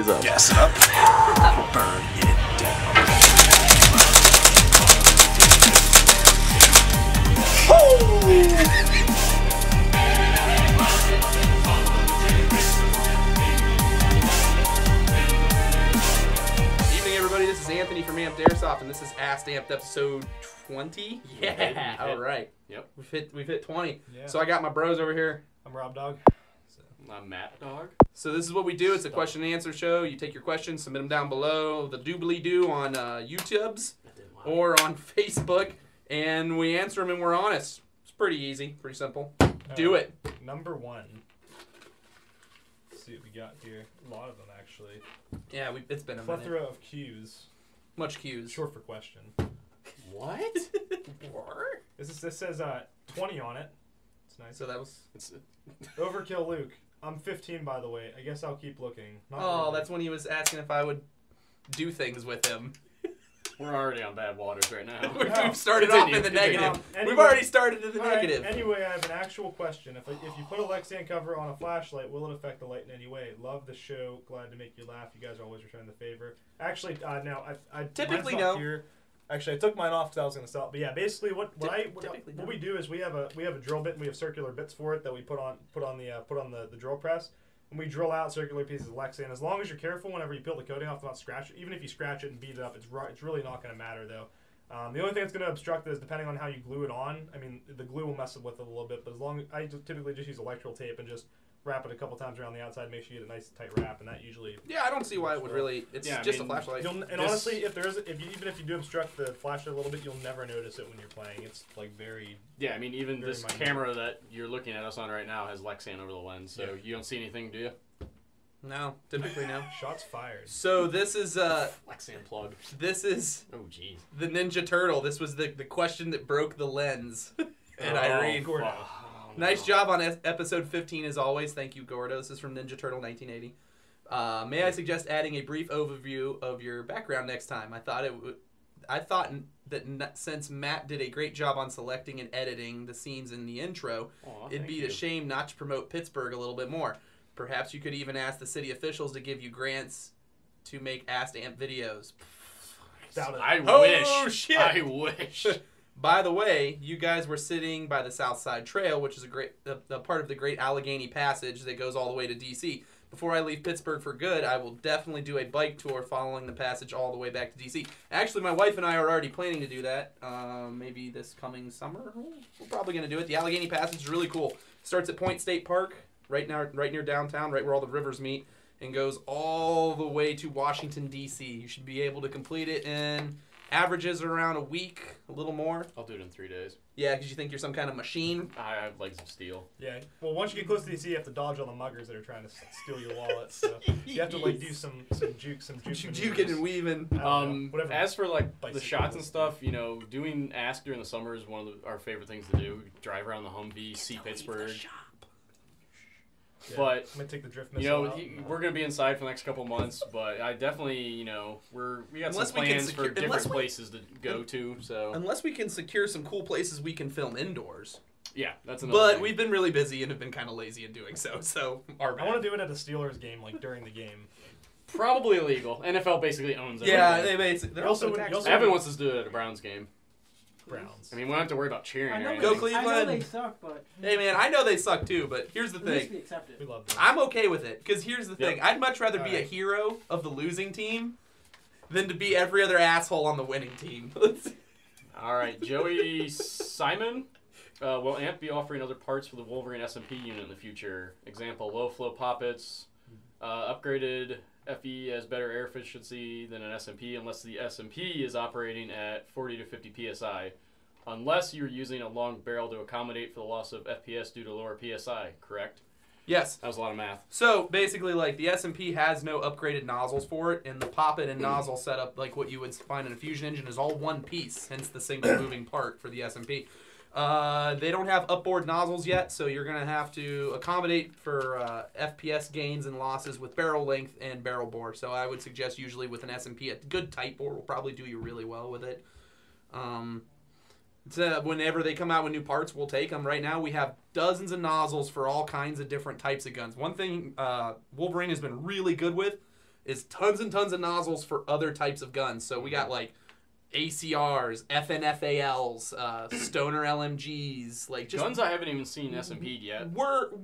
bellies up. Gas it up. Burn it down. Evening, everybody. This is Anthony from Amped Airsoft, and this is Asked Amped episode 20. Yeah, all right. Yep. We've hit 20. Yeah. So I got my bros over here. I'm Rob Dog. I'm Matt Dog. So this is what we do. It's a question and answer show. You take your questions, submit them down below the doobly-doo on YouTubes or on Facebook, and we answer them and we're honest. It's pretty easy, pretty simple. Do it. Number one. Let's see what we got here. A lot of them, actually. Yeah, it's been a Plethora minute. of Q's. Much cues. Short for question. What? This says 20 on it. It's nice. So that was... Overkill Luke. I'm 15, by the way. I guess I'll keep looking. Not Oh, really. that's when he was asking if I would do things with him. We're already on bad waters right now. We've started off in the negative. Anyway, We've already started in the All right, negative. Anyway, I have an actual question. If you put a Lexan cover on a flashlight, will it affect the light in any way? Love the show. Glad to make you laugh. You guys are always returning the favor. Actually, no. I Typically, mine's not no. Here. Actually, I took mine off because I was going to sell it. But yeah, basically, what Typically, no. we do is we have a drill bit and we have circular bits for it that we put on the drill press. And we drill out circular pieces of Lexan. As long as you're careful whenever you peel the coating off to not scratch it. Even if you scratch it and beat it up, it's really not going to matter, though. The only thing that's going to obstruct it is depending on how you glue it on. I mean, the glue will mess with it a little bit, but as long as I typically just use electrical tape and just wrap it a couple times around the outside, make sure you get a nice tight wrap, and that usually... Yeah, I don't see why it would really... It's Yeah, I just mean, a flashlight. Honestly, even if you do obstruct the flashlight a little bit, you'll never notice it when you're playing. It's like very... Yeah, I mean, even Very this minute. camera that you're looking at us on right now has Lexan over the lens, so Yeah. you don't see anything, do you? No, typically no. Shots fired. So this is Lexan plug. This is Oh, jeez. the Ninja Turtle. This was the question that broke the lens. And Irene. Gordo. Oh, Nice no. job on episode 15 as always. Thank you, Gordo. This is from Ninja Turtle 1980. May I suggest adding a brief overview of your background next time? I thought that since Matt did a great job on selecting and editing the scenes in the intro, Aw, it'd thank be you. a shame not to promote Pittsburgh a little bit more. Perhaps you could even ask the city officials to give you grants to make Asked Amp videos. Doubt it. I Oh, wish. shit. I wish. By the way, you guys were sitting by the South Side Trail, which is a part of the Great Allegheny Passage that goes all the way to D.C. Before I leave Pittsburgh for good, I will definitely do a bike tour following the passage all the way back to D.C. Actually, my wife and I are already planning to do that. Maybe this coming summer. We're probably going to do it. The Allegheny Passage is really cool. Starts at Point State Park, right near downtown, right where all the rivers meet, and goes all the way to Washington, D.C. You should be able to complete it in averages around a week, a little more. I'll do it in 3 days. Yeah, because you think you're some kind of machine. I have legs of steel. Yeah. Well, once you get close to DC, you have to dodge all the muggers that are trying to steal your wallet. So you have to like do some juke Juking and weaving. Whatever. As for like the Bicycle shots and is. stuff, you know, doing Ask during the summer is one of our favorite things to do. Drive around the Humvee, see Pittsburgh. Yeah. But I'm gonna take the drift you missile know, out. we're gonna be inside for the next couple months. But I definitely, you know, we got Unless some we can plans for secure- different unless we- places to go to. So Unless we can secure some cool places we can film indoors. yeah, that's another. But thing. we've been really busy and have been kind of lazy in doing so. So our I want to do it at a Steelers game, like during the game. probably illegal. NFL basically owns it. Yeah, they basically. They're You also also would- tax- you also- Evan wants us to do it at a Browns game. Browns. I mean, we don't have to worry about cheering. I or know, anything. Go they, Cleveland. I know they suck, but Hey man, I know they suck too, but here's the at least we thing. accept it. We love them. I'm okay with it because here's the Yep. thing. I'd much rather be a Alright. hero of the losing team than to be every other asshole on the winning team. All right, Joey Simon. Will AMP be offering other parts for the Wolverine SMP unit in the future? Example, low flow poppets, upgraded FE has better air efficiency than an SMP unless the SMP is operating at 40 to 50 PSI. Unless you're using a long barrel to accommodate for the loss of FPS due to lower PSI, correct? Yes. That was a lot of math. So basically, like the SMP has no upgraded nozzles for it, and the poppet and nozzle setup, like what you would find in a fusion engine, is all one piece. Hence the single moving part for the SMP. They don't have upboard nozzles yet, so you're gonna have to accommodate for FPS gains and losses with barrel length and barrel bore. So I would suggest usually with an SMP, a good tight bore will probably do you really well with it. So whenever they come out with new parts, we'll take them. Right now, we have dozens of nozzles for all kinds of different types of guns. One thing Wolverine has been really good with is tons and tons of nozzles for other types of guns. So we got like ACRs, FNFALs, Stoner LMGs, like just guns I haven't even seen SMP'd yet.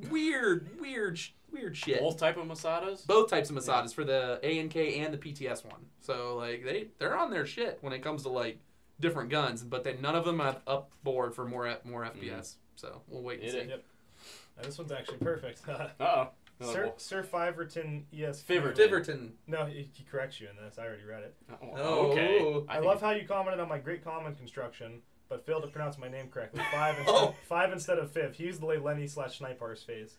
weird shit. Both type of Masadas? Both types of Masadas for the ANK and the PTS one. So like they're on their shit when it comes to like different guns, but none of them have up board for more FPS. So we'll wait and see. Yep. Now, this one's actually perfect. Uh-oh. Sir Fiverton ES. Fiverton. No, he corrects you in this. I already read it. Oh, okay. I love how you commented on my great common construction, but failed to pronounce my name correctly. Five instead of Fiv. He used the way Lenny/Snipar's face.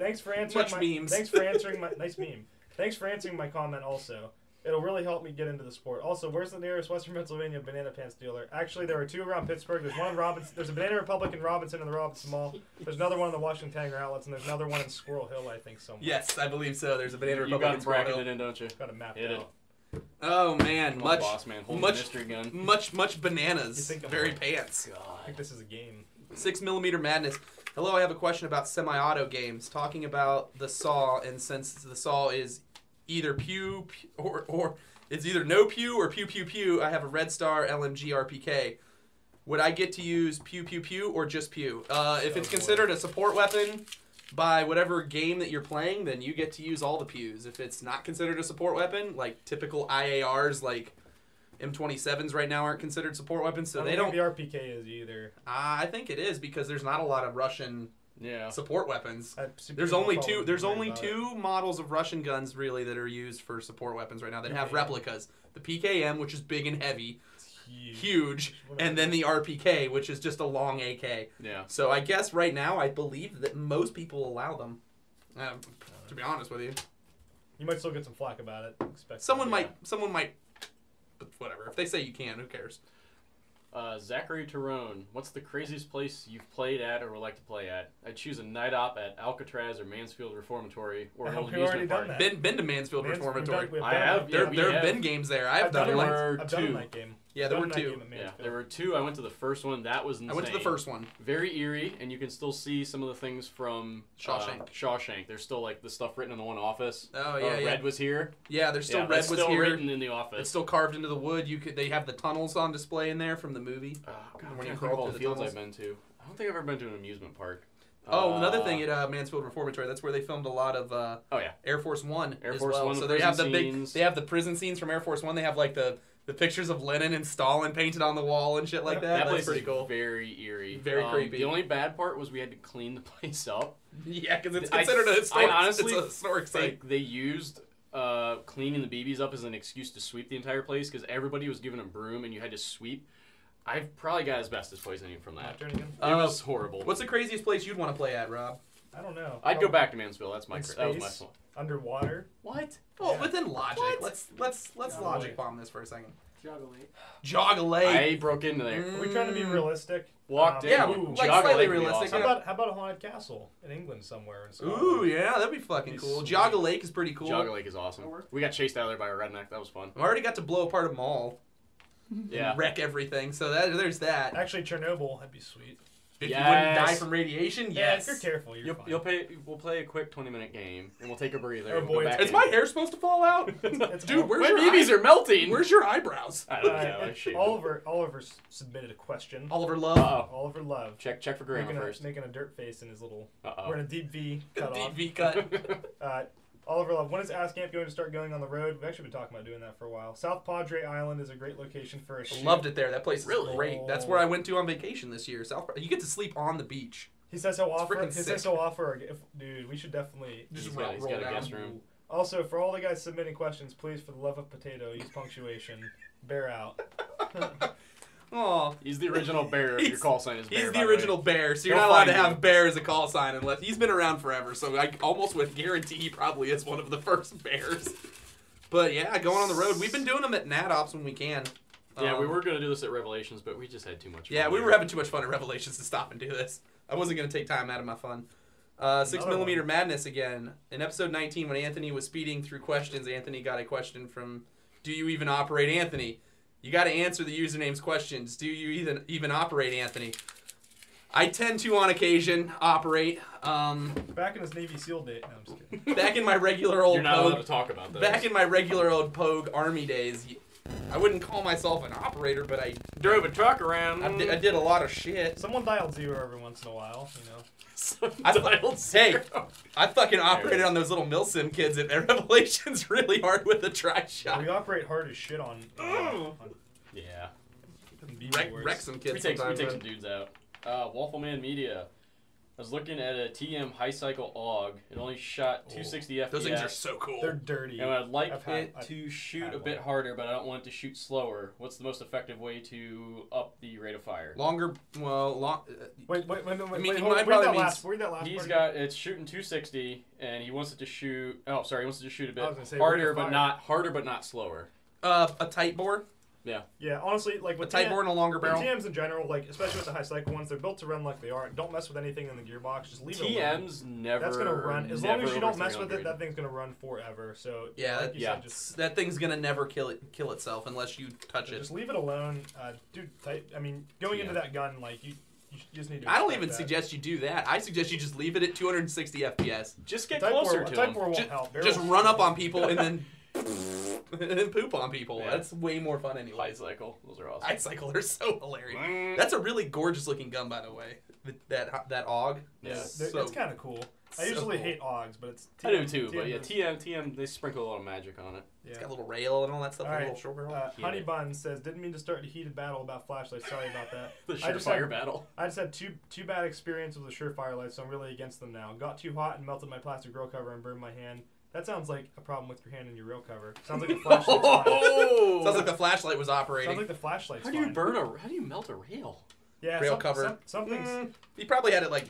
Thanks for answering memes. Thanks for answering my nice meme. Thanks for answering my comment also. It'll really help me get into the sport. Also, where's the nearest Western Pennsylvania banana pants dealer? Actually, there are 2 around Pittsburgh. There's one in Robinson. There's a Banana Republic in Robinson in the Robinson Mall. There's another one in the Washington Tanger Outlets, and there's another one in Squirrel Hill, I think, somewhere. Yes, I believe so. There's a Banana You Republic got in Squirrel bracketed Hill. in, don't you? Got it mapped Hit out. it. Oh man, Much boss man, holding a mystery gun. much bananas. You think I'm Very right? pants. I think this is a game. 6mm madness. Hello, I have a question about semi-auto games. Talking about the saw, and since the saw is either pew or it's either no pew or pew pew pew, I have a Red Star LMG RPK. Would I get to use pew pew pew or just pew? If it's considered a support weapon by whatever game that you're playing, then you get to use all the pews. If it's not considered a support weapon, like typical IARs like M27s right now aren't considered support weapons, so I they don't. think the RPK is either. I think it is because there's not a lot of Russian support weapons. There's only two. There's only 2 models of Russian guns really that are used for support weapons right now that have replicas. The PKM, which is big and heavy, huge, and then the RPK, which is just a long AK. Yeah. So I guess right now I believe that most people allow them. To be honest with you, You might still get some flack about it. someone might. But whatever. If they say you can, who cares? Zachary Tyrone, what's the craziest place you've played at or would like to play at? I'd choose a night op at Alcatraz or Mansfield Reformatory or an old We've already amusement done park. that. Been to Mansfield Reformatory. I have. There we have have. been games there. I've done done one. one. I've done Two. that game. Yeah, there I've were done that 2. game at Yeah, Mansfield. there were 2. I went to the first one. That was insane. I went to the first one. Very eerie, and you can still see some of the things from Shawshank. There's still like the stuff written in the one office. Oh yeah, Red was here. Yeah, there's still Red that's was still here. written in the office. It's still carved into the wood. They have the tunnels on display in there from the movie. Oh, God, when you I crawl think all through the the fields tunnels. I've been to. I don't think I've ever been to an amusement park. Oh, another thing at Mansfield Reformatory. That's where they filmed a lot of Air Force One Air as Force well. One, So the they have the prison big. scenes. They have the prison scenes from Air Force One. They have like the pictures of Lenin and Stalin painted on the wall and shit like that. That That's place pretty is cool. very eerie. Very creepy. The only bad part was we had to clean the place up. Yeah, because it's considered a historic. Honestly, it's a historic site. They used cleaning the BBs up as an excuse to sweep the entire place because everybody was given a broom and you had to sweep. I've probably got asbestos poisoning from that. Turn again? It was horrible. What's the craziest place you'd want to play at, Rob? I don't know. I'd go back to Mansfield. That was my Space? one. Underwater. What? Well, Yeah. within logic. What? Let's Yeah, logic wait. bomb this for a second. Joggle Jog a lake. I broke into there. Are we trying to be realistic? Walked in. Yeah, Ooh. like Joggle slightly Lake would be realistic. awesome. How about a haunted castle in England somewhere? In Scotland? Ooh, yeah, that'd be fucking Be cool. sweet. Jog a lake is pretty cool. Joggle Lake is awesome. We got chased out of there by a redneck. That was fun. I already got to blow apart a mall. Yeah. And wreck everything. So there's that. Actually, Chernobyl, that'd be sweet. If you wouldn't die Yes. from radiation, Yeah, yes. if you're careful, you're fine. We'll play a quick 20-minute game, and we'll take a breather. Oh, and boy, go back Is in. my hair supposed to fall out? It's Dude, all- where's My your BBs are melting. Where's your eyebrows? I don't know. I shaved them. Oliver submitted a question. Oliver Love. Uh-oh. Oliver Love. Check for grammar first. Making a dirt face in his little. Uh-oh. We're in a deep V cut Deep off. V cut. Oliver Love, when is Ask Camp going to start going on the road? We've actually been talking about doing that for a while. South Padre Island is a great location for a shoot. Loved it there. That place is Really? great. That's where I went to on vacation this year. You get to sleep on the beach. He says he'll offer. freaking He says sick. he'll offer. Dude, we should definitely. Just He's roll got a down. guest room. Also, for all the guys submitting questions, please, for the love of potato, use punctuation. Bear out. Aw. He's the original bear. If your call sign is bear. He's by the way. original bear, so you're He'll not allowed to find you. have bear as a call sign unless he's been around forever. So I almost would guarantee he probably is one of the first bears. But yeah, going on the road. We've been doing them at Nat Ops when we can. Yeah, we were gonna do this at Revelations, but we just had too much fun. Yeah, we were having too much fun at Revelations to stop and do this. I wasn't going to take time out of my fun. 6mm Madness again. In episode 19, when Anthony was speeding through questions, Anthony got a question from, do you even operate Anthony? You got to answer the username's questions. Do you even operate Anthony? I tend to, on occasion, operate. Back in his Navy SEAL day. No, I'm just kidding. Back in my regular old You're not allowed to Pogue, talk about those. back in my regular old Pogue Army days, I wouldn't call myself an operator, but I drove a truck around. I did a lot of shit. Someone dialed 0 every once in a while, you know. Hey, I fucking operated on those little Milsim kids at Revelations really hard with a Trickshot. We operate hard as shit on Yeah. Wreck some kids We take sometimes. some dudes out. Waffleman Media. I was looking at a TM high cycle AUG. It only shot 260 FPS. Those things are so cool. They're dirty. And I'd like I've to shoot had a bit one. harder, but I don't want it to shoot slower. What's the most effective way to up the rate of fire? Longer, well, Wait, I mean, hold- he read might that probably last. Read that last He's part. got it's shooting 260, and he wants it to shoot. Oh, sorry, he wants it to shoot a I bit was gonna say, rate harder, of but fire. not slower. a tight bore, Yeah, honestly, like a with tight bore and a longer barrel. TMs in general, like especially with the high cycle ones, they're built to run like they are. Don't mess with anything in the gearbox. Just leave it alone. TMs never. That's gonna run as long as you never don't over mess with it. 300. That thing's gonna run forever. So Yeah, like you yeah. said, just That thing's gonna never kill itself unless you touch it. just leave it alone, dude. I mean, going into Yeah. that gun, like you just need to. I don't expect even that. suggest you do that. I suggest you just leave it at 260 FPS. Just get Type closer war, to type him. war won't Just, help. just Barrels- run up on people and then and poop on people. Yeah. That's way more fun High anyway. cycle. Those are awesome. Ice Cycle are so hilarious. That's a really gorgeous looking gun, by the way. That AUG. Yeah. So- It's kind of cool. I so usually cool. hate AUGs, but it's I do too, but yeah, is- TM, they sprinkle a lot of magic on it. It's yeah. got a little rail and all that stuff. All A right. little short barrel. Honey Bun says, didn't mean to start a heated battle about flashlights. Sorry about that. The I just Surefire had- battle. I just had two bad experiences with the Surefire lights, so I'm really against them now. Got too hot and melted my plastic grill cover and burned my hand. That sounds like a problem with your hand and your rail cover. Sounds like the flashlight's fine. Oh! Sounds like the flashlight was operating. Sounds like the flashlight's How do you fine. How do you melt a rail? Yeah, rail cover. Some things. He probably had it like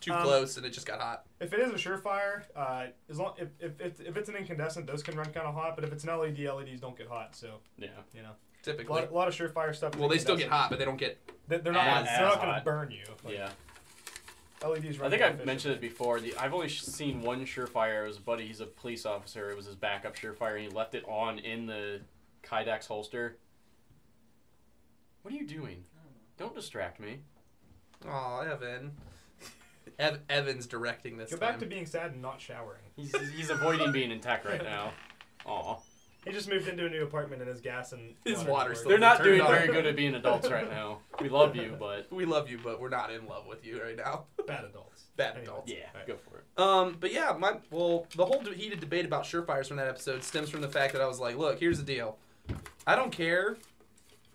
too Um, close and it just got hot. If it is a Surefire, as long if it's an incandescent, those can run kind of hot. But if it's an LED, LEDs don't get hot. So Yeah. you know, Typically. a lot of Surefire stuff. is Well, they still get incandescent. hot, but they don't get. They're not. Not They're as not going to hot. burn you. Like, Yeah. LEDs run. I think more I've mentioned it before. I've only seen one Surefire. It was a buddy. He's a police officer. It was his backup Surefire, and he left it on in the Kydex holster. What are you doing? Don't distract me. Oh, Evan. Evan's directing this Go time. back to being sad and not showering. He's avoiding being in tech right now. Aw. He just moved into a new apartment and his gas and His water water's don't They're work. not Turned doing on. very good at being adults right now. We love you, but We love you, but we're not in love with you right now. Bad adults. Bad Anyway. adults. yeah, Right. go for it. But yeah, the whole heated debate about Surefires from that episode stems from the fact that I was like, look, here's the deal. I don't care.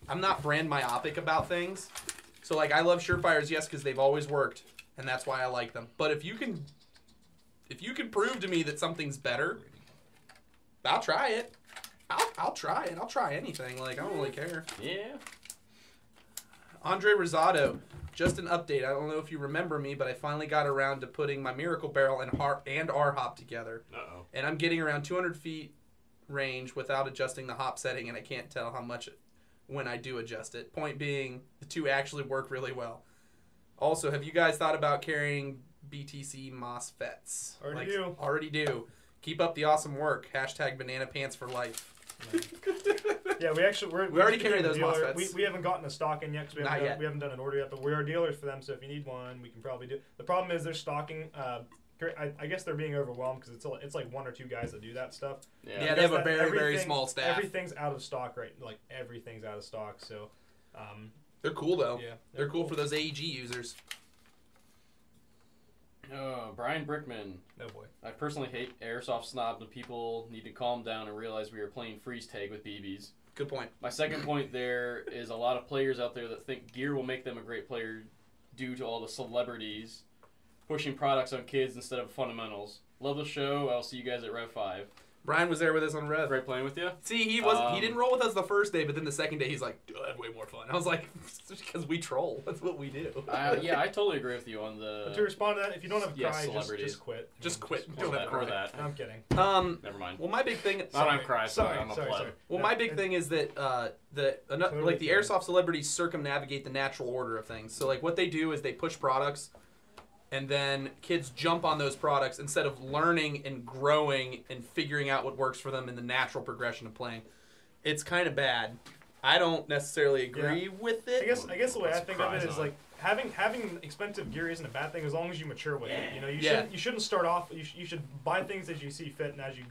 I'm not brand myopic about things. So like, I love Surefires, yes, because they've always worked, and that's why I like them. But if you can prove to me that something's better, I'll try it. I'll try it. I'll try anything. Like, I don't really care. Yeah. Andre Rosado, just an update. I don't know if you remember me, but I finally got around to putting my Miracle Barrel and R-Hop together. Uh-oh. And I'm getting around 200 feet range without adjusting the hop setting, and I can't tell how much when I do adjust it. Point being, the two actually work really well. Also, have you guys thought about carrying BTC MOSFETs? Already do. Keep up the awesome work. Hashtag banana pants for life. Yeah, we already carry those dealer. MOSFETs. We haven't gotten a stock in yet because Not yet. we haven't done an order yet, but we are dealers for them, so if you need one, we can probably do. The problem is they're stocking. I guess they're being overwhelmed because it's like one or two guys that do that stuff. Yeah, they have a very, very small staff. Everything's out of stock everything's out of stock. So, They're cool, though. yeah, They're cool for those AEG users. Brian Brickman. Oh boy. I personally hate airsoft snobs when people need to calm down and realize we are playing freeze tag with BBs. Good point. My second point there is a lot of players out there that think gear will make them a great player due to all the celebrities pushing products on kids instead of fundamentals. Love the show. I'll see you guys at Rev 5. Brian was there with us on Rev. Great playing with you. See, he didn't roll with us the first day, but then the second day he's like, dude, I had way more fun. I was like, because we troll. That's what we do. Yeah, I totally agree with you on But to the... respond to that, if you don't have a Yeah, cry, celebrities. just quit. Just quit. Or Don't have that. Or cry. that. I'm kidding. Never mind. Well, my big thing. I don't have cry, so I'm a pleb. Well, No, my big thing is that the airsoft celebrities circumnavigate the natural order of things. So like what they do is they push products, and then kids jump on those products instead of learning and growing and figuring out what works for them in the natural progression of playing. It's kind of bad. I don't necessarily agree with it. I guess the way I think of it surprise is on. like having expensive gear isn't a bad thing as long as you mature with it. You know, you shouldn't start off. You should buy things as you see fit and as you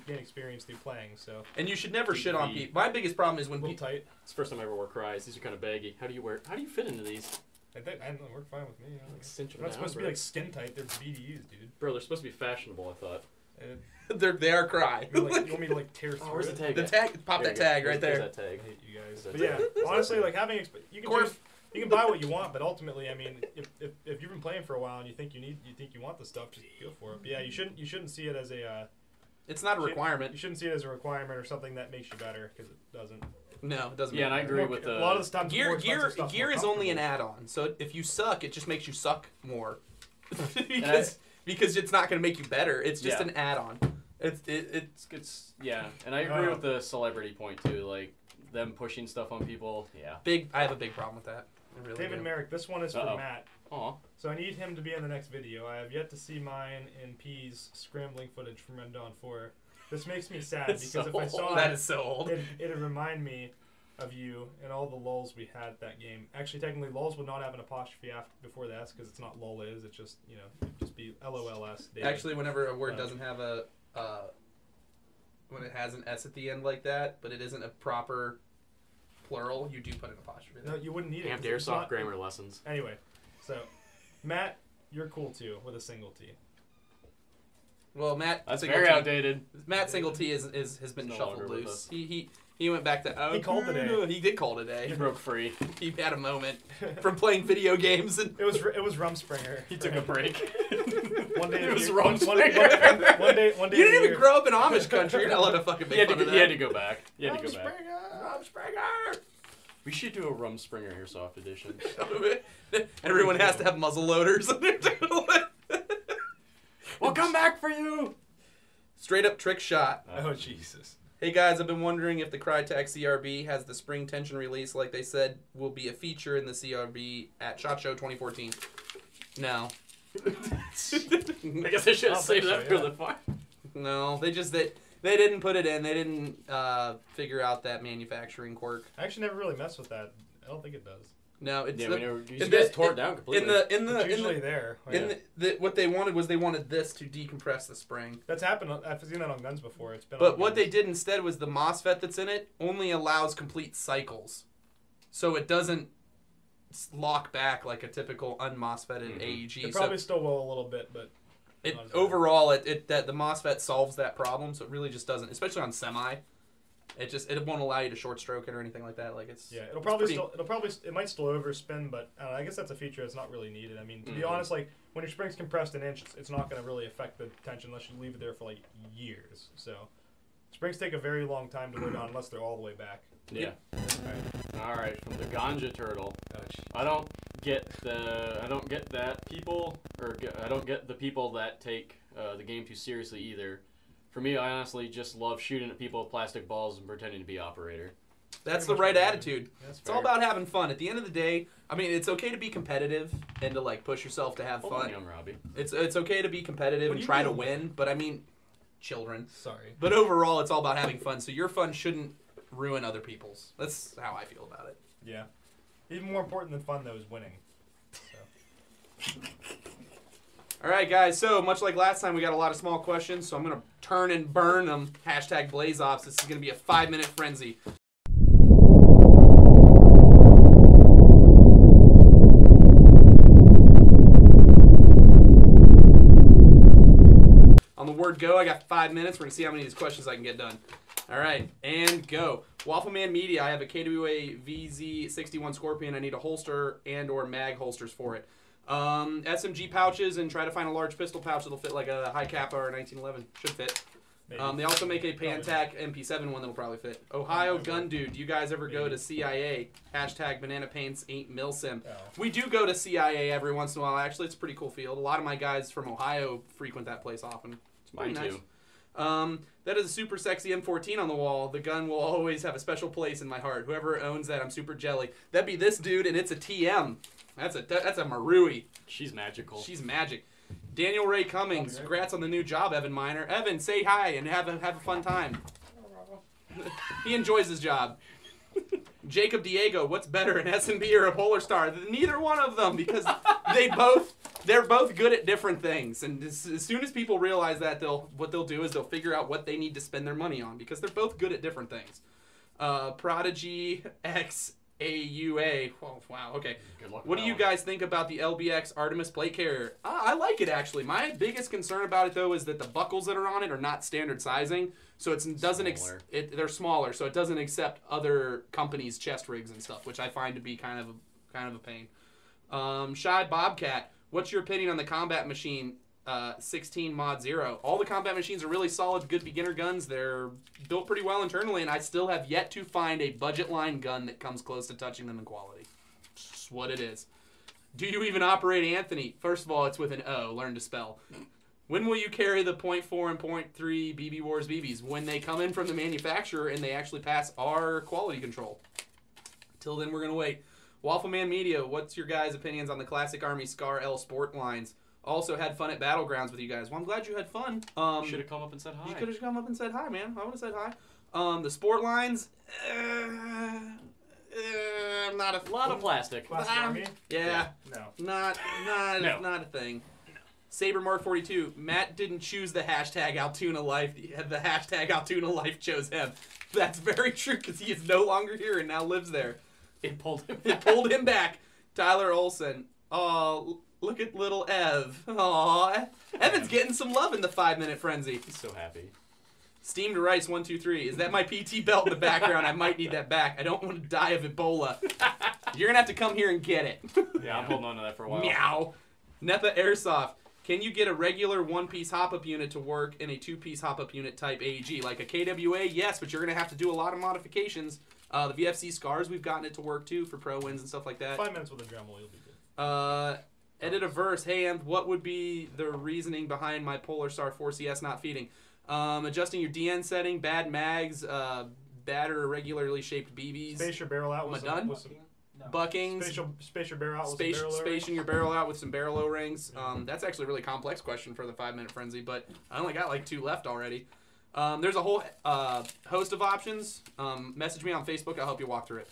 gain experience through playing. So. And you should never shit on people. My biggest problem is when people tight. It's the first time I ever wore Cries. These are kind of baggy. How do you fit into these? I work fine with me. You know, Cinch them they're not down, supposed to be bro. like skin tight. They're BDUs, dude. Bro, they're supposed to be fashionable, I thought. they are cry. You want me to like tear through Where's the it? tag? The tag, pop that tag right There's there. that tag. I hate you guys. That's But yeah, honestly, like having you can buy what you want, but ultimately, I mean, if you've been playing for a while and you think you want the stuff, just go for it. But yeah, you shouldn't see it as a. It's not a requirement. You shouldn't see it as a requirement or something that makes you better because it doesn't. No, it doesn't. Yeah, and I agree with a lot of the stuff. Gear is only an add-on. So if you suck, it just makes you suck more. because it's not going to make you better. It's just an add-on. It's yeah, and I agree with the celebrity point too. Like them pushing stuff on people. Yeah. I have a big problem with that. I really David do. Merrick, this one is for Matt. Aw. So I need him to be in the next video. I have yet to see mine in P's scrambling footage from Red Dawn 4. This makes me sad because if I saw that is so old. It'd remind me of you and all the lulls we had that game. Actually, technically, lulls would not have an apostrophe before the S because it's not lol is. It's just it'd just be LOLS. David. Actually, whenever a word doesn't have a when it has an S at the end like that, but it isn't a proper plural, you do put an apostrophe there. No, you wouldn't need it. Amped Airsoft grammar lessons. Anyway, so Matt, you're cool too with a single T. Well, Matt, that's very outdated. Matt Single T has been no shuffled loose. He went back to. He called today. He did call today. He broke free. He had a moment from playing video games, and it was Rumspringer. He took a break. One day it was Rumspringer. One day. You didn't even grow up in Amish country. You're not allowed to fucking make fun of that. He had to go back. Rumspringer. We should do a Rumspringer Airsoft edition. Everyone has to have muzzle loaders. We'll come back for you. Straight up trick shot. Oh Jesus. Hey guys, I've been wondering if the Crytek CRB has the spring tension release like they said will be a feature in the CRB at SHOT Show 2014. No. I guess I should have saved that for the fire. No, they didn't put it in. They didn't figure out that manufacturing quirk. I actually never really messed with that. I don't think it does. No, it's you guys tore it down completely. It's usually there. What they wanted this to decompress the spring. That's happened. I've seen that on guns before. It's been. But what they did instead was the MOSFET that's in it only allows complete cycles, so it doesn't lock back like a typical un-MOSFETted AEG. It probably still will a little bit, but overall that the MOSFET solves that problem. So it really just doesn't, especially on semi. It won't allow you to short stroke it or anything like that. Like it might still overspin, but I guess that's a feature that's not really needed. I mean, to be honest, like when your spring's compressed an inch, it's not going to really affect the tension unless you leave it there for like years. So springs take a very long time to go down unless they're all the way back. Yeah. All right. From the Ganja Turtle. I don't get that people, or I don't get the people that take the game too seriously either. For me, I honestly just love shooting at people with plastic balls and pretending to be operator. That's the right attitude. It's all about having fun. At the end of the day, I mean, it's okay to be competitive and to like push yourself to have fun. Young Robbie. It's okay to be competitive and try to win, but I mean, children. Sorry. But overall, it's all about having fun. So your fun shouldn't ruin other people's. That's how I feel about it. Yeah. Even more important than fun though is winning. So. All right, guys. So much like last time, we got a lot of small questions. So I'm gonna turn and burn them. #BlazeOps. This is gonna be a 5-minute frenzy. On the word go, I got 5 minutes. We're gonna see how many of these questions I can get done. All right, and go. Waffleman Media. I have a KWA VZ61 Scorpion. I need a holster and/or mag holsters for it. SMG pouches, and try to find a large pistol pouch that'll fit like a High Kappa or a 1911. Should fit. They also make a Pantech MP7 one that'll probably fit. Ohio Gun Dude, do you guys ever go to CIA? #Banana Paints ain't Milsim. Oh. We do go to CIA every once in a while. Actually, it's a pretty cool field. A lot of my guys from Ohio frequent that place often. It's Mine nice. too. That is a super sexy M14 on the wall. The gun will always have a special place in my heart. Whoever owns that, I'm super jelly. That'd be this dude, and it's a TM. That's a Marui. She's magical. She's magic. Daniel Ray Cummings, congrats on the new job, Evan Miner. Evan, say hi and have a fun time. He enjoys his job. Jacob Diego, what's better, an S&P or a Polar Star? Neither one of them, because they're both good at different things. And as soon as people realize that, what they'll do is they'll figure out what they need to spend their money on, because they're both good at different things. Prodigy X AUA. Oh, wow, okay. Good luck What do you guys think about the LBX Artemis plate carrier? I like it, actually. My biggest concern about it, though, is that the buckles that are on it are not standard sizing. So it doesn't they're smaller, so it doesn't accept other companies' chest rigs and stuff, which I find to be kind of a pain. Shy Bobcat, what's your opinion on the combat machine 16 mod 0? All the combat machines are really solid, good beginner guns. They're built pretty well internally, and I still have yet to find a budget line gun that comes close to touching them in quality. It's just what it is. Do you even operate Anthony? First of all, it's with an O. Learn to spell. When will you carry the .4 and .3 BB Wars BBs? When they come in from the manufacturer and they actually pass our quality control. Till then, we're going to wait. Waffleman Media, what's your guys' opinions on the Classic Army Scar L Sport lines? Also had fun at Battlegrounds with you guys. Well, I'm glad you had fun. Should have come up and said hi. You could have come up and said hi, man. I would have said hi. The sport lines, not a lot of plastic. Classic Army? Yeah. No. Not a thing. Saber Mark 42. Matt didn't choose the hashtag Altoona Life. The hashtag Altoona Life chose him. That's very true because he is no longer here and now lives there. It pulled him. It pulled him back. Tyler Olson. Oh, look at little Ev. Aw, Evan's getting some love in the 5-minute frenzy. He's so happy. Steamed Rice 123. Is that my PT belt in the background? I might need that back. I don't want to die of Ebola. You're gonna have to come here and get it. Yeah, I'm holding on to that for a while. Meow. Netha Airsoft. Can you get a regular 1-piece hop-up unit to work in a 2-piece hop-up unit type AEG? Like a KWA, yes, but you're going to have to do a lot of modifications. The VFC Scars, we've gotten it to work, too, for pro wins and stuff like that. 5 minutes with a Dremel, you'll be good. Edit a verse. Hey, Em, what would be the reasoning behind my Polar Star 4CS not feeding? Adjusting your DN setting, bad mags, bad or irregularly shaped BBs. Space your barrel out with some buckings. Space your barrel out with some barrel spacing your barrel out with some barrel O-rings. That's actually a really complex question for the 5-minute frenzy, but I only got like 2 left already. There's a whole host of options. Message me on Facebook. I'll help you walk through it.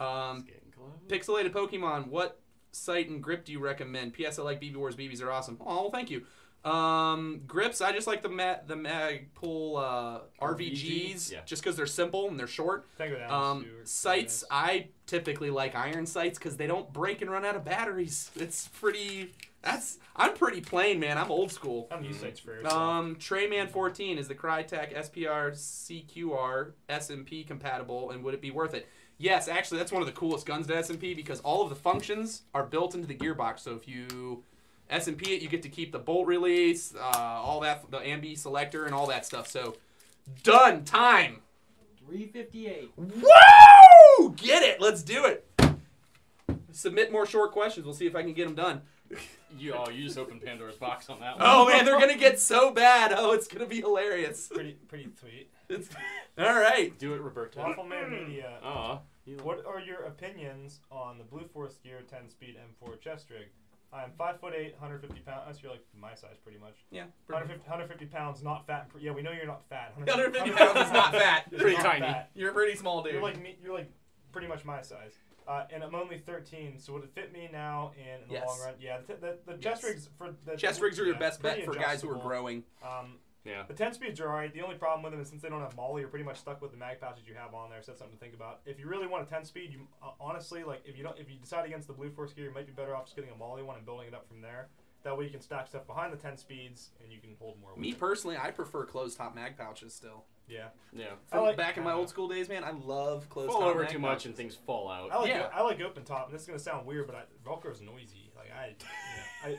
Pixelated Pokemon. What sight and grip do you recommend? P.S. I like BB Wars. BBs are awesome. Oh, well, thank you. Grips, I just like the Magpul RVGs, just because they're simple and they're short. Sights, I typically like iron sights because they don't break and run out of batteries. It's pretty. I'm pretty plain, man. I'm old school. I'm used sights for Trayman 14 is the Crytek SPR CQR SMP compatible, and would it be worth it? Yes, actually, that's one of the coolest guns to SMP because all of the functions are built into the gearbox. So if you SMP it, you get to keep the bolt release, all that, the ambi selector, and all that stuff. So, done. Time. 3:58. Woo! Get it. Let's do it. Submit more short questions. We'll see if I can get them done. You just opened Pandora's box on that one. Oh man, they're gonna get so bad. Oh, it's gonna be hilarious. Pretty sweet. All right. Do it, Roberto. Waffleman Media. What are your opinions on the Blue Force Gear 10-speed M4 chest rig? I'm 5'8", 150 pounds. You're like my size, pretty much. Yeah. 150 pounds, not fat. Yeah, we know you're not fat. 150 pounds is not fat. Pretty tiny. Fat. You're a pretty small dude. You're like me. You're like pretty much my size. And I'm only 13, so would it fit me now and in the long run? Yeah. The chest rigs are your best bet for guys who are growing. Yeah. The 10 speeds are alright. The only problem with them is since they don't have molly, you're pretty much stuck with the mag pouches you have on there. So that's something to think about. If you really want a 10 speed, you honestly like if you decide against the Blue Force gear, you might be better off just getting a molly one and building it up from there. That way you can stack stuff behind the 10 speeds and you can hold more. Me personally, I prefer closed top mag pouches still. Yeah. Yeah. Back in my old school days, man, I love closed top. Fall over mag too much and things fall out. I like open top, and this is gonna sound weird, but Velcro's noisy. Like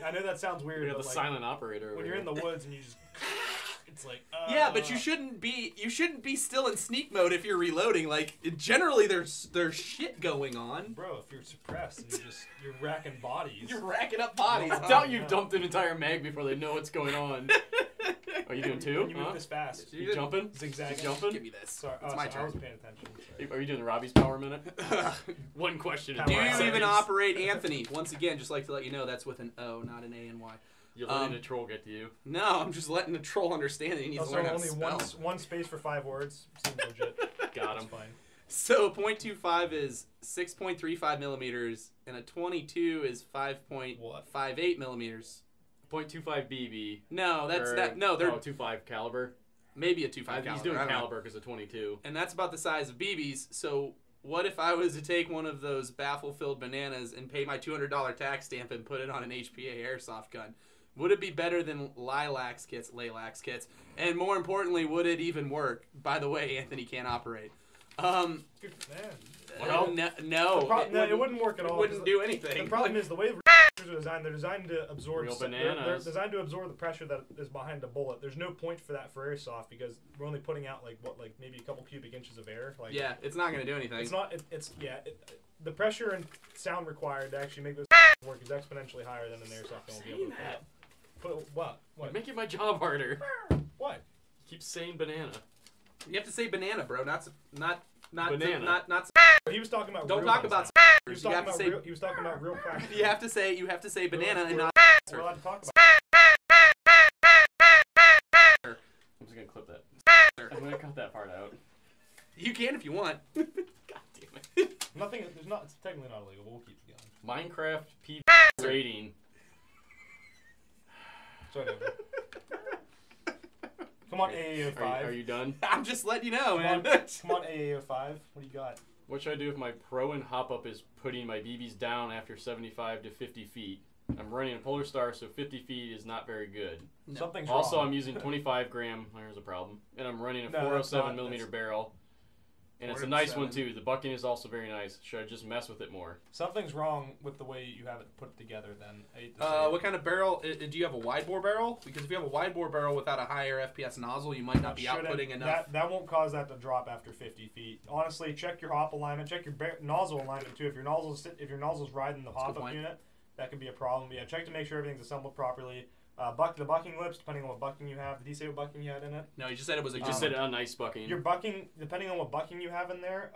I know that sounds weird. You're but the like, silent operator. When you're in the woods and you just. It's like yeah, but you shouldn't be still in sneak mode if you're reloading. Like generally, there's shit going on. Bro, if you're suppressed and you're racking bodies. You're racking up bodies. I doubt you've dumped an entire mag before they know what's going on. Are you doing 2? When you move this fast. You jumping? Zigzagging. Jumping? Give me this. Sorry, it's my turn. I wasn't paying attention. Sorry. Are you doing the Robbie's Power Minute? One question. Do you even operate Anthony? Once again, just like to let you know, that's with an O, not an A-N-Y. You're letting a troll get to you. No, I'm just letting the troll understand that he needs to learn how to spell. One space for 5 words. Seems legit. Got him. Fine. So a .25 is 6.35 millimeters, and a 22 is 5.58 millimeters. .25 BB. No, that's Or- that. No, they're 25 caliber. maybe a 2.5 caliber. He's doing I don't know. caliber because of 22. And that's about the size of BBs. So what if I was to take one of those baffle-filled bananas and pay my $200 tax stamp and put it on an HPA airsoft gun? Would it be better than Lilacs kits, and more importantly, would it even work? By the way, Anthony can't operate. Man. Well, No, It wouldn't work at all. It wouldn't do anything. The problem is the way are designed. They're designed to absorb. Real They're bananas. designed to absorb the pressure that is behind a bullet. There's no point for that for airsoft because we're only putting out like maybe a couple cubic inches of air. Like Yeah, it's not going to do anything. it's not. The pressure and sound required to actually make those work is exponentially higher than an airsoft gun will be able to that. put. What? You're making my job harder. What? Keep saying banana. You have to say banana, bro. Not Banana. not. He was talking about. Don't real talk ones about. now. He You was talking have to about say. real. He was talking about real pressure. You have to say banana and not. We're allowed to talk about. I'm just gonna clip that. I'm gonna cut that part out. You can if you want. God damn it. Nothing. There's not. It's technically not illegal. We'll keep it going. Minecraft P rating. Sorry. Come on, AAO5. Are you done? I'm just letting you know, Come man. on, AAO5. What do you got? What should I do if my pro and hop up is putting my BBs down after 75 to 50 feet? I'm running a Polar Star, so 50 feet is not very good. No. Something's Also, wrong. I'm using 25 gram. There's a problem. And I'm running a No, 407 that's millimeter not- barrel. And it's a nice one 407. too. The bucking is also very nice. Should I just mess with it more? Something's wrong with the way you have it put together. Then I hate to say What kind of barrel? Do you have a wide bore barrel? Because if you have a wide bore barrel without a higher FPS nozzle, you might not be Shouldn't- outputting enough. That won't cause that to drop after 50 feet. Honestly, check your hop alignment. Check your nozzle alignment too. If your nozzle's riding the That's a hop good up point. unit, that could be a problem. But yeah, check to make sure everything's assembled properly. The bucking lips, depending on what bucking you have. Did he say what bucking you had in it? No, you just said it was a. You just said a nice bucking. Your bucking, depending on what bucking you have in there,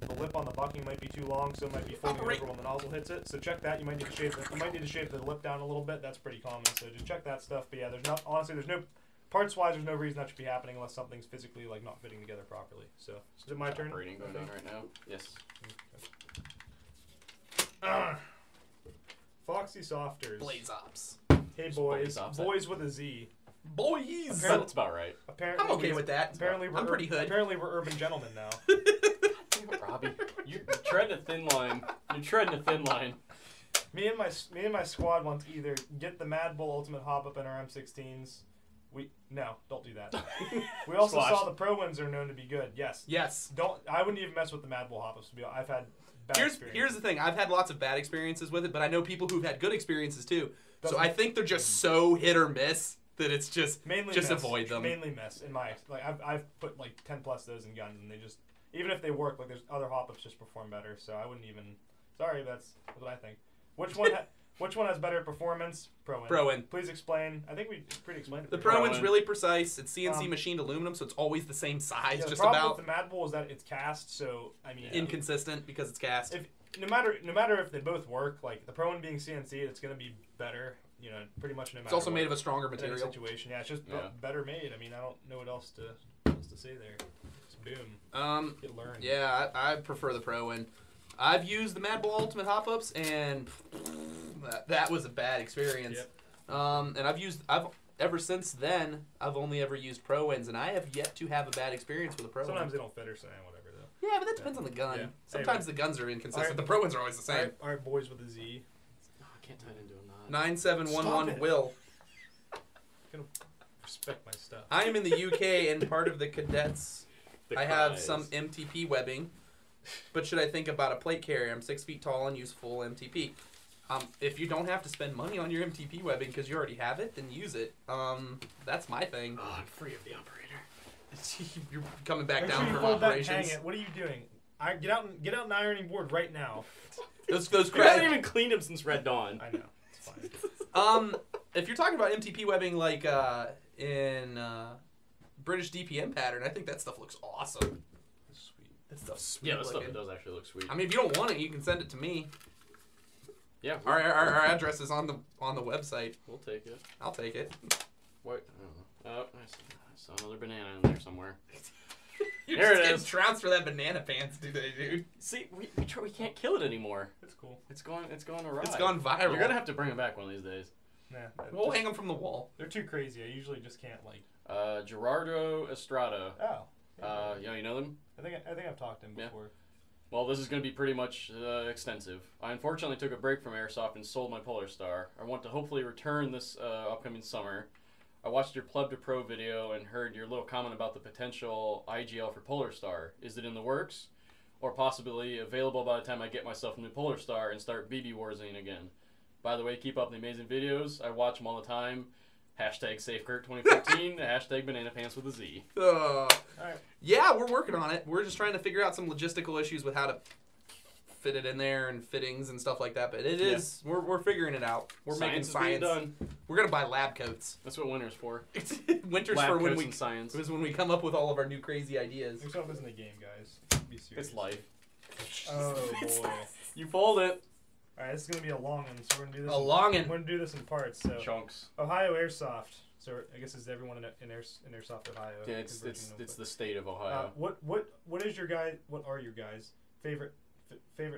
the lip on the bucking might be too long, so it might be folding over when the nozzle hits it. So check that. You might need to shape the lip down a little bit. That's pretty common. So just check that stuff. But yeah, there's no parts wise. There's no reason that should be happening unless something's physically like not fitting together properly. So is it my turn? Operating going on right now. Yes. Foxy Softers. Blaze Ops. Hey Just boys, Blaze Ops. boys with a Z. Boys. That's about right. Apparently, I'm okay with that. Apparently, I'm pretty hood. Apparently, we're urban gentlemen now. Damn it, Robbie. You're treading a thin line. You're treading a thin line. Me and my squad want to either get the Mad Bull Ultimate Hop Up in our M16s. No, don't do that. We also Squash. saw the Pro Ones are known to be good. Yes. Yes. I wouldn't even mess with the Mad Bull Hop Ups. I've had bad experiences. Here's the thing. I've had lots of bad experiences with it, but I know people who've had good experiences too. So I think they're just so hit or miss that it's just mainly just miss. avoid them. Mainly miss in my I've put like 10 plus those in guns and they just even if they work like there's other hop ups just perform better. So I wouldn't even. Sorry, that's what I think. Which one has better performance? Pro-Win. Pro-Win. Please explain. I think we pretty explained it. The pretty well. Pro-Win's really precise. It's CNC Um, machined aluminum, so it's always the same size, Yeah, the just problem about. with the Mad Bull is that it's cast, so I mean, Inconsistent because it's cast. if no matter if they both work, like the Pro-Win being CNC, it's gonna be better. You know, pretty much no matter. It's also what, made of a stronger in any material. situation. Yeah, it's just Yeah. better made. I mean, I don't know what else to say there. It's boom. Get learned. Yeah, I prefer the Pro-Win. I've used the Mad Bull Ultimate Hop-Ups, and that was a bad experience. Yep. And ever since then, I've only ever used Pro-Wins, and I have yet to have a bad experience with a Pro-Win. Sometimes they don't fit or something, whatever though. Yeah, but that depends on the gun. Yeah. Sometimes the guns are inconsistent. Alright. The Pro-Wins are always the same. All right, boys with a Z. Oh, I can't tie it into a knot. 9711 Stop it. Will. Respect my stuff. I am in the UK and part of the cadets. The I have cries. some MTP webbing, but should I think about a plate carrier? I'm 6 feet tall and use full MTP. If you don't have to spend money on your MTP webbing because you already have it, then use it. That's my thing. Oh, I'm free of the operator. You're coming back Make down sure you from fold that and operations. hang it. What are you doing? Get out an ironing board right now. Those I haven't creds. even cleaned him since Red Dawn. I know. It's fine. If you're talking about MTP webbing like in British DPM pattern, I think that stuff looks awesome. Sweet. That stuff's sweet Yeah, that stuff looking. does actually look sweet. I mean, if you don't want it, you can send it to me. Yeah, Our address is on the website. we'll take it. I'll take it. What? I don't know. Oh, I saw another banana in there somewhere. You're There just it getting is. trounced for that banana pants today, dude. See, we can't kill it anymore. It's cool. It's going awry. It's gone viral. You're gonna have to bring them back one of these days. Nah, We'll hang them from the wall. they're too crazy. I usually just can't like. Gerardo Estrada. Oh. You know them? I think I've talked to him Yeah. before. Well, this is going to be pretty much extensive. I unfortunately took a break from Airsoft and sold my Polar Star. I want to hopefully return this upcoming summer. I watched your Pleb to Pro video and heard your little comment about the potential IGL for Polar Star. Is it in the works? Or possibly available by the time I get myself a new Polar Star and start BB Warzing again? By the way, keep up the amazing videos. I watch them all the time. Hashtag SafeKurt2014. Hashtag Banana Pants with a Z. All right. Yeah, we're working on it. We're just trying to figure out some logistical issues with how to fit it in there and fittings and stuff like that. But it is, we're figuring it out. We're making Science is being science. done. We're gonna buy lab coats. That's what winter's for. Winter's Lab for when coats we and science. is when we come up with all of our new crazy ideas. Airsoft isn't a game, guys. Be serious. It's life. Oh boy. You fold it. All right, this is gonna be a long one, so we're gonna do this. A long We're gonna do this in parts. So Chunks. Ohio Airsoft. So I guess is everyone in Airsoft Ohio? Yeah, it's the state of Ohio. What is your guy? What are your guys' favorite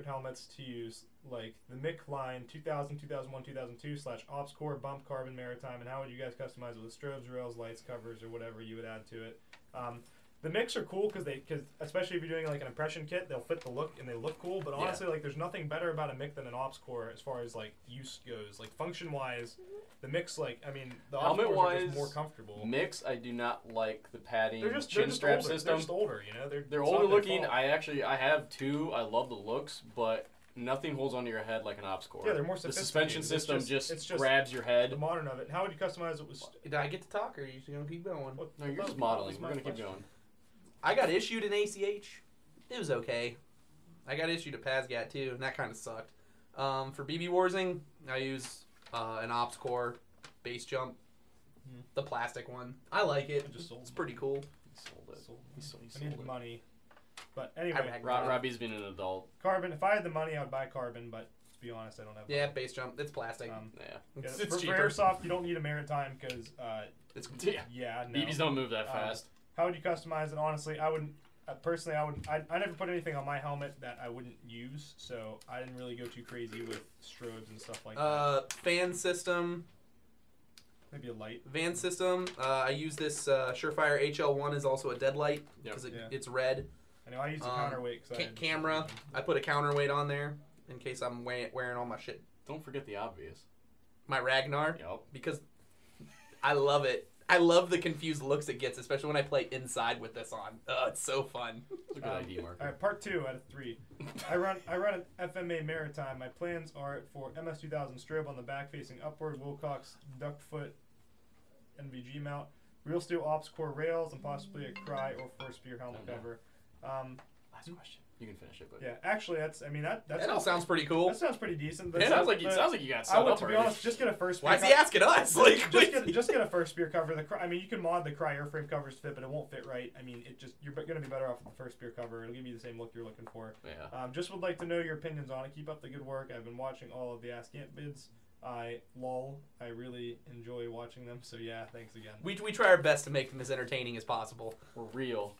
helmets to use? Like the Mick line 2000, 2001, 2002 / Ops Core, Bump, Carbon, Maritime, and how would you guys customize it with strobes, rails, lights, covers, or whatever you would add to it? The Micks are cool because especially if you're doing like an impression kit, they'll fit the look and they look cool. But honestly, like there's nothing better about a Mick than an Ops Core as far as like use goes. Like function wise, the Micks the Ops Cores are just more comfortable. Mix, I do not like the padding They're just chin strap older. system. They're just older, you know. They're it's not older their looking. fault. I have two. I love the looks, but nothing holds onto your head like an Ops Core. Yeah, they're more The sophisticated. suspension It's system it's just grabs your head. The modern of it. And how would you customize it with? Did I get to talk, or are you just gonna keep going? No, you're just modeling. We're gonna keep going. I got issued an ACH. It was okay. I got issued a PASGAT too, and that kind of sucked. For BB Warzing, I use an Ops Core base jump, the plastic one. I like it. It's pretty cool. He sold it. He sold I needed it. money. But anyway, Robbie's been an adult. Carbon. If I had the money, I would buy Carbon. But to be honest, I don't have. Yeah, base jump. It's plastic. Yeah. It's for cheaper. Airsoft, you don't need a Maritime because It's yeah, no. BBs don't move that fast. How would you customize it? Honestly, I wouldn't. Personally, I never put anything on my helmet that I wouldn't use, so I didn't really go too crazy with strobes and stuff like that. Fan system. Maybe a light. Van system. I use this Surefire HL1 is also a dead light because it's red. I know I use a counterweight. Camera. I put a counterweight on there in case I'm wearing all my shit. Don't forget the obvious. My Ragnar. Yep. Because I love it. I love the confused looks it gets, especially when I play inside with this on. It's so fun. It's a good ID marker. All right, part 2 out of 3. I run an FMA Maritime. My plans are for MS2000 strobe on the back facing upward, Wilcox duck foot NVG mount, real steel Ops Core rails, and possibly a Cry or First Spear helmet cover. Last question. You can finish it, but Yeah, actually, that That all sounds pretty cool. That sounds pretty decent. it sounds like you got set I would, up to be already. honest, just get a First Spear. Why is he asking us? Like, just get a First Spear cover. You can mod the Cry airframe covers to fit, but it won't fit right. I mean, you're gonna be better off with the First Spear cover. It'll give you the same look you're looking for. Yeah. Just would like to know your opinions on it. Keep up the good work. I've been watching all of the Ask Ant bids. I really enjoy watching them. So yeah, thanks again. we try our best to make them as entertaining as possible. We're real.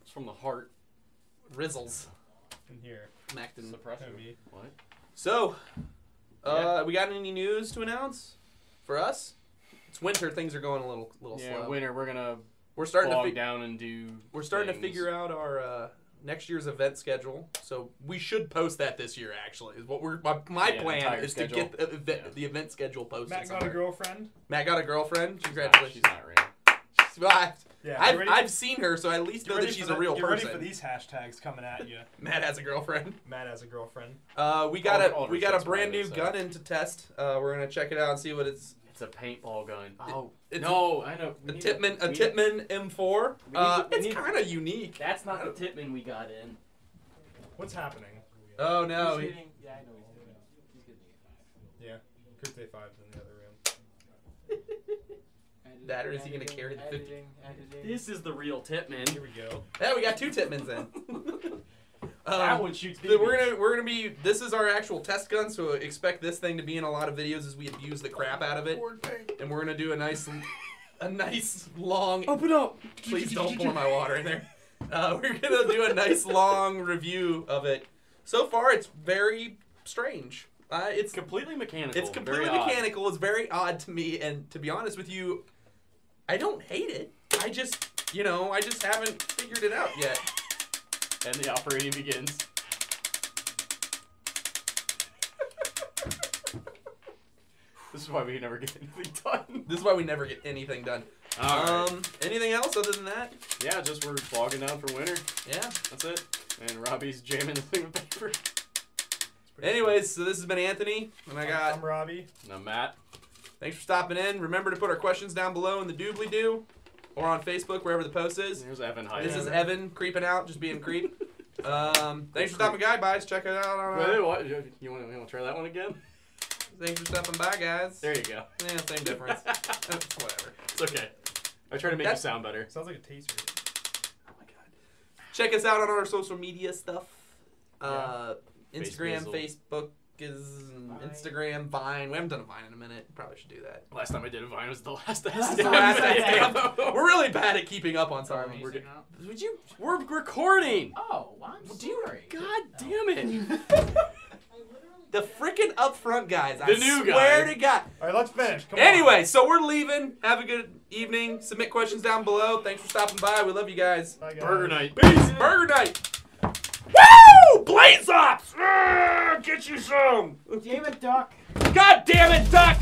It's from the heart. Rizzles. In here, Macton. Suppressive. me. What? So, we got any news to announce for us? It's winter. Things are going a little Yeah, slow. winter. We're gonna We're starting to bog down and do. We're starting to things. figure out our next year's event schedule. So we should post that this year. Actually, is what my plan entire is schedule. to get the event schedule posted. Matt got a somewhere. girlfriend. Matt got a girlfriend. She's Congratulations. not real. Yeah, I've seen her, so I at least know that she's a real Get ready person. for these hashtags coming at you. Matt has a girlfriend. Matt has a girlfriend. We got All a shit's brand new private, so. gun in to test. We're gonna check it out and see what it's. It's a paintball gun. Oh It's no, I know. A Tippmann M4. It's kind of unique. That's not the Tippmann we got in. What's happening? Oh no. He's hitting, yeah, I know he's hitting. He's getting a 5. Yeah, Kurte 5's in the other room. That, or is he gonna carry the 50? Editing. This is the real Tippmann. Here we go. Yeah, we got 2 Tippmanns in. That one shoots. We're gonna be. This is our actual test gun, so expect this thing to be in a lot of videos as we abuse the crap out of it. And we're gonna do a nice long. Open up. Please don't pour my water in there. We're gonna do a nice long review of it. So far, it's very strange. It's completely mechanical. It's completely mechanical. It's very odd to me, and to be honest with you, I don't hate it. I just haven't figured it out yet. And the operating begins. This is why we never get anything done. This is why we never get anything done. Anything else other than that? Yeah, just we're bogging down for winter. Yeah, that's it. And Robbie's jamming the thing with paper. Anyways, so this has been Anthony, and I'm Robbie. And I'm Matt. Thanks for stopping in. Remember to put our questions down below in the doobly-doo, or on Facebook, wherever the post is. There's Evan. Hi. This is Evan creeping out, just being creep. Thanks for stopping by, guys. Check it out on. Wait, what? You want to try that one again? Thanks for stopping by, guys. There you go. Yeah, same difference. Whatever. It's okay. I try to make you sound better. Sounds like a taster. Oh my god. Check us out on our social media stuff. Yeah. Instagram, Facebook Instagram, Vine. We haven't done a Vine in a minute. Probably should do that. Last time I did a Vine was the last We're really bad at keeping up on something. We're recording. Oh, well, I'm sorry. God damn it. The freaking upfront guys. The new guy. Swear to God. All right, let's finish. Come on. Anyway, so we're leaving. Have a good evening. Submit questions down below. Thanks for stopping by. We love you guys. Bye, guys. Burger night. Peace. Burger night. Woo! Blaze Ops! Get you some. Damn it, Duck. God damn it, Duck!